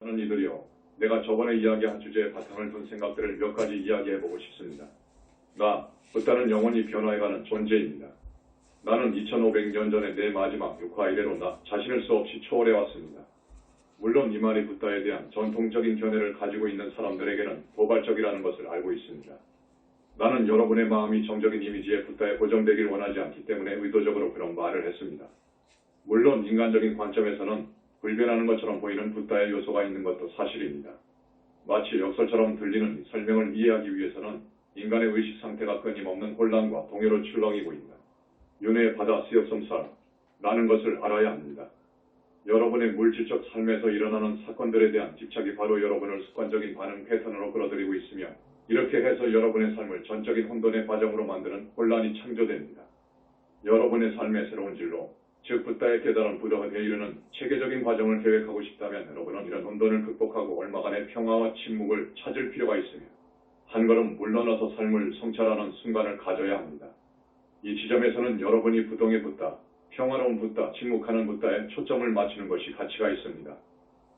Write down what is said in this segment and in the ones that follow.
하는 이들이여, 내가 저번에 이야기한 주제에 바탕을 둔 생각들을 몇 가지 이야기해보고 싶습니다. 붓다는 영원히 변화해가는 존재입니다. 나는 2500년 전에 내 마지막 육화 이래로 나 자신을 수없이 초월해왔습니다. 물론 이 말이 붓다에 대한 전통적인 견해를 가지고 있는 사람들에게는 도발적이라는 것을 알고 있습니다. 나는 여러분의 마음이 정적인 이미지에 붓다에 고정되길 원하지 않기 때문에 의도적으로 그런 말을 했습니다. 물론 인간적인 관점에서는 불변하는 것처럼 보이는 붓다의 요소가 있는 것도 사실입니다. 마치 역설처럼 들리는 설명을 이해하기 위해서는 인간의 의식 상태가 끊임없는 혼란과 동요로 출렁이고 있다. 윤회의 바다 수역섬사라는 것을 알아야 합니다. 여러분의 물질적 삶에서 일어나는 사건들에 대한 집착이 바로 여러분을 습관적인 반응 패턴으로 끌어들이고 있으며, 이렇게 해서 여러분의 삶을 전적인 혼돈의 과정으로 만드는 혼란이 창조됩니다. 여러분의 삶의 새로운 진로, 즉 붓다의 깨달은 부덕에 이르는 체계적인 과정을 계획하고 싶다면 여러분은 이런 혼돈을 극복하고 얼마간의 평화와 침묵을 찾을 필요가 있으며 한 걸음 물러나서 삶을 성찰하는 순간을 가져야 합니다. 이 지점에서는 여러분이 부동의 붓다, 평화로운 붓다, 침묵하는 붓다에 초점을 맞추는 것이 가치가 있습니다.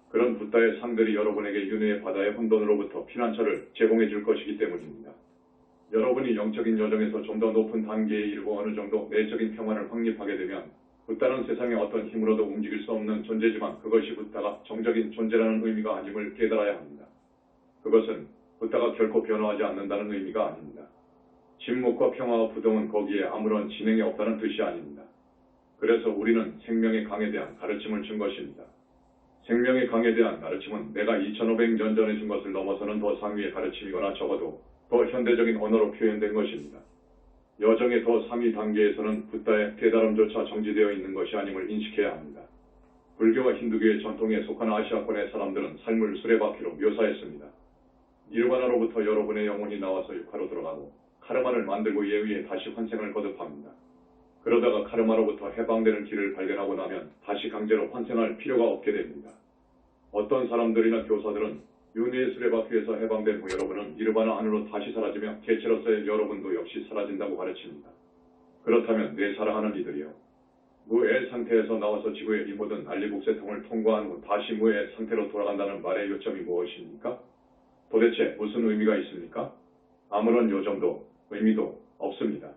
그런 붓다의 상들이 여러분에게 윤회의 바다의 혼돈으로부터 피난처를 제공해 줄 것이기 때문입니다. 여러분이 영적인 여정에서 좀 더 높은 단계에 이르고 어느 정도 내적인 평화를 확립하게 되면 붓다는 세상의 어떤 힘으로도 움직일 수 없는 존재지만 그것이 붓다가 정적인 존재라는 의미가 아님을 깨달아야 합니다. 그것은 붓다가 결코 변화하지 않는다는 의미가 아닙니다. 침묵과 평화와 부동은 거기에 아무런 진행이 없다는 뜻이 아닙니다. 그래서 우리는 생명의 강에 대한 가르침을 준 것입니다. 생명의 강에 대한 가르침은 내가 2500년 전에 준 것을 넘어서는 더 상위의 가르침이거나 적어도 더 현대적인 언어로 표현된 것입니다. 여정의 더 상위 단계에서는 붓다의 깨달음조차 정지되어 있는 것이 아님을 인식해야 합니다. 불교와 힌두교의 전통에 속한 아시아권의 사람들은 삶을 수레바퀴로 묘사했습니다. 니르바나로부터 여러분의 영혼이 나와서 육화로 들어가고 카르마를 만들고 이에 의해 다시 환생을 거듭합니다. 그러다가 카르마로부터 해방되는 길을 발견하고 나면 다시 강제로 환생할 필요가 없게 됩니다. 어떤 사람들이나 교사들은 윤회의 수레바퀴에서 해방된 후 여러분은 니르바나 안으로 다시 사라지며 개체로서의 여러분도 역시 사라진다고 가르칩니다. 그렇다면 내 사랑하는 이들이여, 무애 상태에서 나와서 지구의 이 모든 난리북새통을 통과한 후 다시 무애 상태로 돌아간다는 말의 요점이 무엇입니까? 도대체 무슨 의미가 있습니까? 아무런 요점도 의미도 없습니다.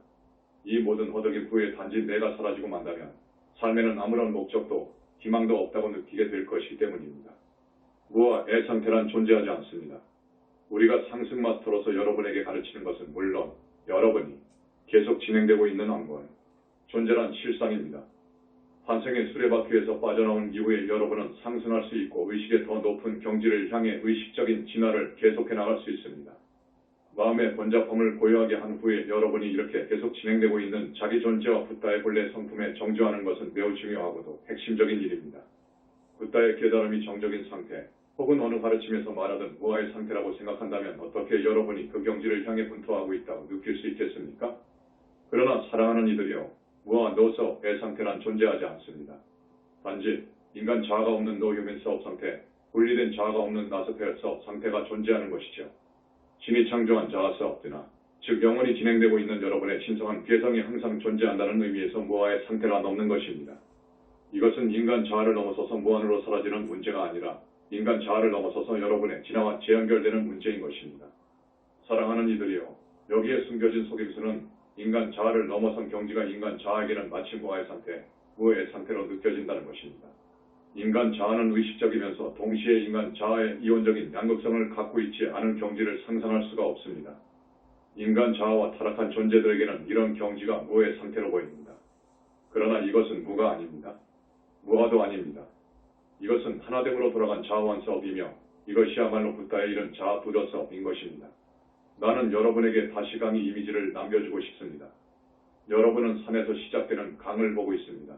이 모든 허덕임 후에 단지 내가 사라지고 만다면 삶에는 아무런 목적도 희망도 없다고 느끼게 될 것이기 때문입니다. 무와 애 상태란 존재하지 않습니다. 우리가 상승 마스터로서 여러분에게 가르치는 것은 물론 여러분이 계속 진행되고 있는 왕권, 존재란 실상입니다. 환생의 수레바퀴에서 빠져나온 이후에 여러분은 상승할 수 있고 의식의 더 높은 경지를 향해 의식적인 진화를 계속해 나갈 수 있습니다. 마음의 번잡함을 고요하게 한 후에 여러분이 이렇게 계속 진행되고 있는 자기 존재와 붓다의 본래 성품에 정주하는 것은 매우 중요하고도 핵심적인 일입니다. 붓다의 깨달음이 정적인 상태, 혹은 어느 가르침에서 말하던 무아의 상태라고 생각한다면 어떻게 여러분이 그 경지를 향해 분투하고 있다고 느낄 수 있겠습니까? 그러나 사랑하는 이들이여, 무아 노서 의 상태란 존재하지 않습니다. 단지 인간 자아가 없는 노휴먼 self 상태, 분리된 자아가 없는 나스페어 self 상태가 존재하는 것이죠. 신이 창조한 자아 self나, 즉 영원히 진행되고 있는 여러분의 신성한 개성이 항상 존재한다는 의미에서 무아의 상태가 넘는 것입니다. 이것은 인간 자아를 넘어서서 무한으로 사라지는 문제가 아니라 인간 자아를 넘어서서 여러분의 진화와 재연결되는 문제인 것입니다. 사랑하는 이들이여, 여기에 숨겨진 속임수는 인간 자아를 넘어선 경지가 인간 자아에게는 마치 무아의 상태, 무의 상태로 느껴진다는 것입니다. 인간 자아는 의식적이면서 동시에 인간 자아의 이원적인 양극성을 갖고 있지 않은 경지를 상상할 수가 없습니다. 인간 자아와 타락한 존재들에게는 이런 경지가 무의 상태로 보입니다. 그러나 이것은 무가 아닙니다. 무아도 아닙니다. 이것은 하나됨으로 돌아간 자아원 self이며 이것이야말로 붓다에 이른 자아 부더 self인 것입니다. 나는 여러분에게 다시강의 이미지를 남겨주고 싶습니다. 여러분은 산에서 시작되는 강을 보고 있습니다.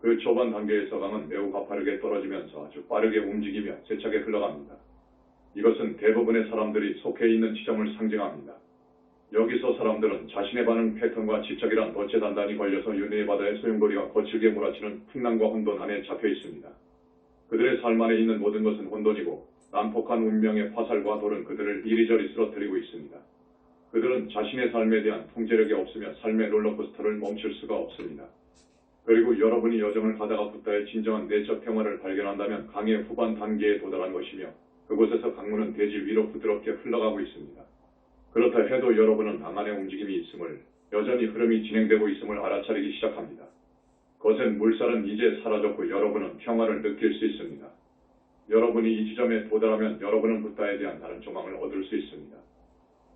그 초반 단계에서 강은 매우 가파르게 떨어지면서 아주 빠르게 움직이며 세차게 흘러갑니다. 이것은 대부분의 사람들이 속해 있는 지점을 상징합니다. 여기서 사람들은 자신의 반응 패턴과 집착이란 덫에 단단히 걸려서 윤회의 바다의 소용돌이가 거칠게 몰아치는 풍랑과 혼돈 안에 잡혀 있습니다. 그들의 삶 안에 있는 모든 것은 혼돈이고 난폭한 운명의 화살과 돌은 그들을 이리저리 쓰러뜨리고 있습니다. 그들은 자신의 삶에 대한 통제력이 없으며 삶의 롤러코스터를 멈출 수가 없습니다. 그리고 여러분이 여정을 가다가 붓다의 진정한 내적 평화를 발견한다면 강의 후반 단계에 도달한 것이며 그곳에서 강물은 대지 위로 부드럽게 흘러가고 있습니다. 그렇다 해도 여러분은 강 안에 움직임이 있음을, 여전히 흐름이 진행되고 있음을 알아차리기 시작합니다. 거센 물살은 이제 사라졌고 여러분은 평화를 느낄 수 있습니다. 여러분이 이 지점에 도달하면 여러분은 붓다에 대한 다른 조망을 얻을 수 있습니다.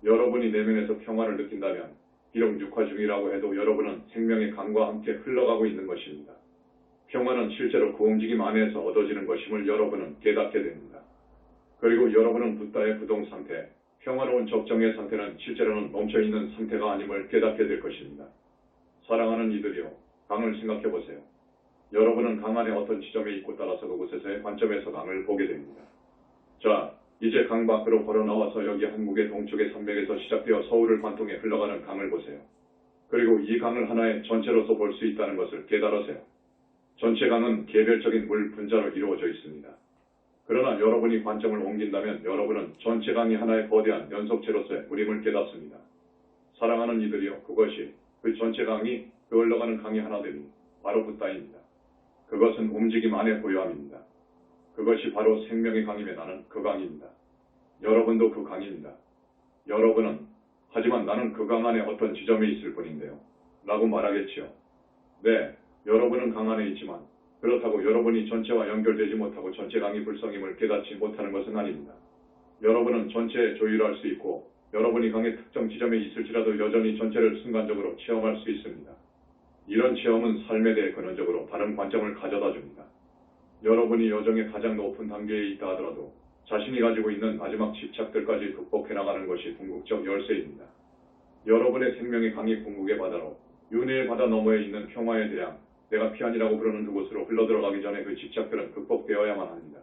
여러분이 내면에서 평화를 느낀다면 비록 육화 중이라고 해도 여러분은 생명의 강과 함께 흘러가고 있는 것입니다. 평화는 실제로 그 움직임 안에서 얻어지는 것임을 여러분은 깨닫게 됩니다. 그리고 여러분은 붓다의 부동 상태, 평화로운 적정의 상태는 실제로는 멈춰있는 상태가 아님을 깨닫게 될 것입니다. 사랑하는 이들이여, 강을 생각해보세요. 여러분은 강 안에 어떤 지점에 있고 따라서 그곳에서의 관점에서 강을 보게 됩니다. 자, 이제 강 밖으로 걸어 나와서 여기 한국의 동쪽의 산맥에서 시작되어 서울을 관통해 흘러가는 강을 보세요. 그리고 이 강을 하나의 전체로서 볼 수 있다는 것을 깨달으세요. 전체 강은 개별적인 물 분자로 이루어져 있습니다. 그러나 여러분이 관점을 옮긴다면 여러분은 전체 강이 하나의 거대한 연속체로서의 무림을 깨닫습니다. 사랑하는 이들이여, 그것이 그 전체 강이 그 흘러가는 강이 하나됨이 바로 붓다입니다. 그것은 움직임 안의 고요함입니다. 그것이 바로 생명의 강임에 나는 그 강입니다. 여러분도 그 강입니다. 여러분은 하지만 나는 그 강 안에 어떤 지점에 있을 뿐인데요 라고 말하겠지요. 네, 여러분은 강 안에 있지만 그렇다고 여러분이 전체와 연결되지 못하고 전체 강이 불성임을 깨닫지 못하는 것은 아닙니다. 여러분은 전체에 조율할 수 있고 여러분이 강의 특정 지점에 있을지라도 여전히 전체를 순간적으로 체험할 수 있습니다. 이런 체험은 삶에 대해 근원적으로 다른 관점을 가져다 줍니다. 여러분이 여정의 가장 높은 단계에 있다 하더라도 자신이 가지고 있는 마지막 집착들까지 극복해 나가는 것이 궁극적 열쇠입니다. 여러분의 생명의 강이 궁극의 바다로, 윤회의 바다 너머에 있는 평화의 대량, 내가 피안이라고 부르는 그곳으로 흘러들어가기 전에 그 집착들은 극복되어야만 합니다.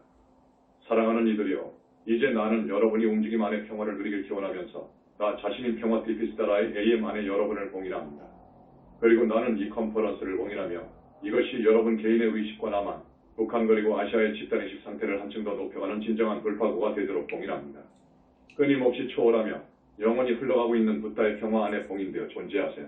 사랑하는 이들이여, 이제 나는 여러분이 움직임 안에 평화를 누리길 기원하면서 나 자신인 평화 디피스타라의 AM 안에 여러분을 공인합니다. 그리고 나는 이 컨퍼런스를 공인하며 이것이 여러분 개인의 의식과 나만, 북한 그리고 아시아의 집단의식 상태를 한층 더 높여가는 진정한 돌파구가 되도록 공인합니다. 끊임없이 초월하며 영원히 흘러가고 있는 붓다의 평화 안에 봉인되어 존재하세요.